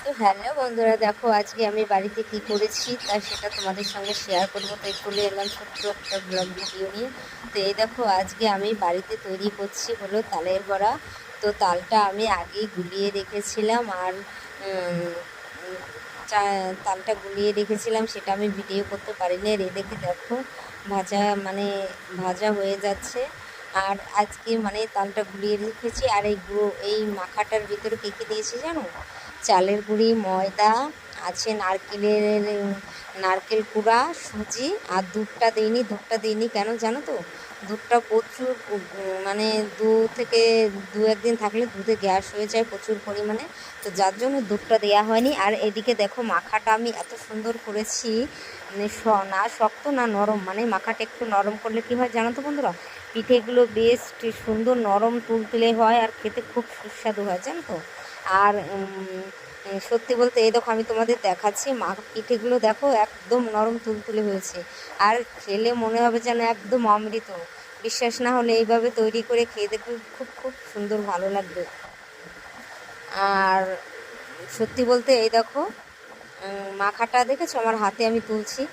তো হ্যালো বন্ধুরা, দেখো আজকে আমি বাড়িতে কি করেছি তা সেটা তোমাদের সঙ্গে শেয়ার করবো। তাই চলে এলাম ছোট্ট একটা ব্লগ ভিডিও নিয়ে। তো এই দেখো আজকে আমি বাড়িতে তৈরি করছি হলো তালের বড়া। তো তালটা আমি আগেই গুলিয়ে রেখেছিলাম, আর উম, উম, তালটা গুলিয়ে রেখেছিলাম, সেটা আমি ভিডিও করতে পারিনি। আর এই দেখে দেখো ভাজা মানে ভাজা হয়ে যাচ্ছে। আর আজকে মানে তালটা গুলিয়ে রেখেছি, আর এই গুঁড়ো এই মাখাটার ভিতরে কী কী দিয়েছি জানো? চালের গুঁড়ি, ময়দা আছে, নারকেল কুড়া, সুজি, আর দুধটা দিইনি কেন জানো তো? দুধটা প্রচুর মানে থেকে দু একদিন থাকলে দুধে গ্যাস হয়ে যায় প্রচুর পরিমাণে। তো যার জন্য দুধটা দেওয়া হয়নি। আর এদিকে দেখো মাখাটা আমি এত সুন্দর করেছি, মানে না শক্ত না নরম, মানে মাখাটা একটু নরম করলে কী হয় জানো তো বন্ধুরা? পিঠেগুলো বেশ সুন্দর নরম তুলতুলে হয়, আর খেতে খুব সুস্বাদু হয় জানো তো। আর সত্যি বলতে এই দেখো আমি তোমাদের দেখাচ্ছি, পিঠেগুলো দেখো একদম নরম তুলতুলে হয়েছে, আর খেলে মনে হবে যেন একদম অমৃত। বিশ্বাস না হলে এইভাবে তৈরি করে খেয়ে দেখবে, খুব খুব সুন্দর ভালো লাগবে। আর সত্যি বলতে এই দেখো মাখাটা দেখেছো আমার হাতে আমি তুলছি,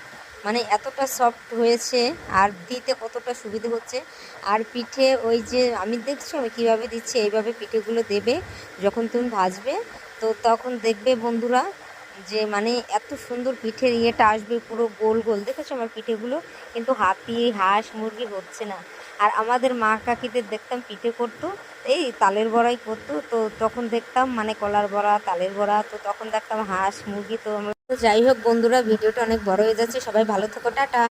মানে এতটা সফট হয়েছে, আর দিতে কতটা সুবিধে হচ্ছে। আর পিঠে ওই যে আমি দেখছো আমি কীভাবে দিচ্ছি, এইভাবে পিঠেগুলো দেবে যখন তুমি ভাজবে, তো তখন দেখবে বন্ধুরা যে মানে এত সুন্দর পিঠের ইয়েটা আসবে, পুরো গোল গোল। দেখেছো আমার পিঠেগুলো কিন্তু হাতি হাঁস মুরগি হচ্ছে না। আর আমাদের মা কাকিদের দেখতাম পিঠে করতো, এই তালের বড়াই করতো, তো তখন দেখতাম মানে কলার বড়া, তালের বড়া, তো তখন দেখতাম হাঁস মুরগি। তো যাই হোক বন্ধুরা, ভিডিওটা অনেক বড় হয়ে যাচ্ছে, সবাই ভালো থেকো, টাটা।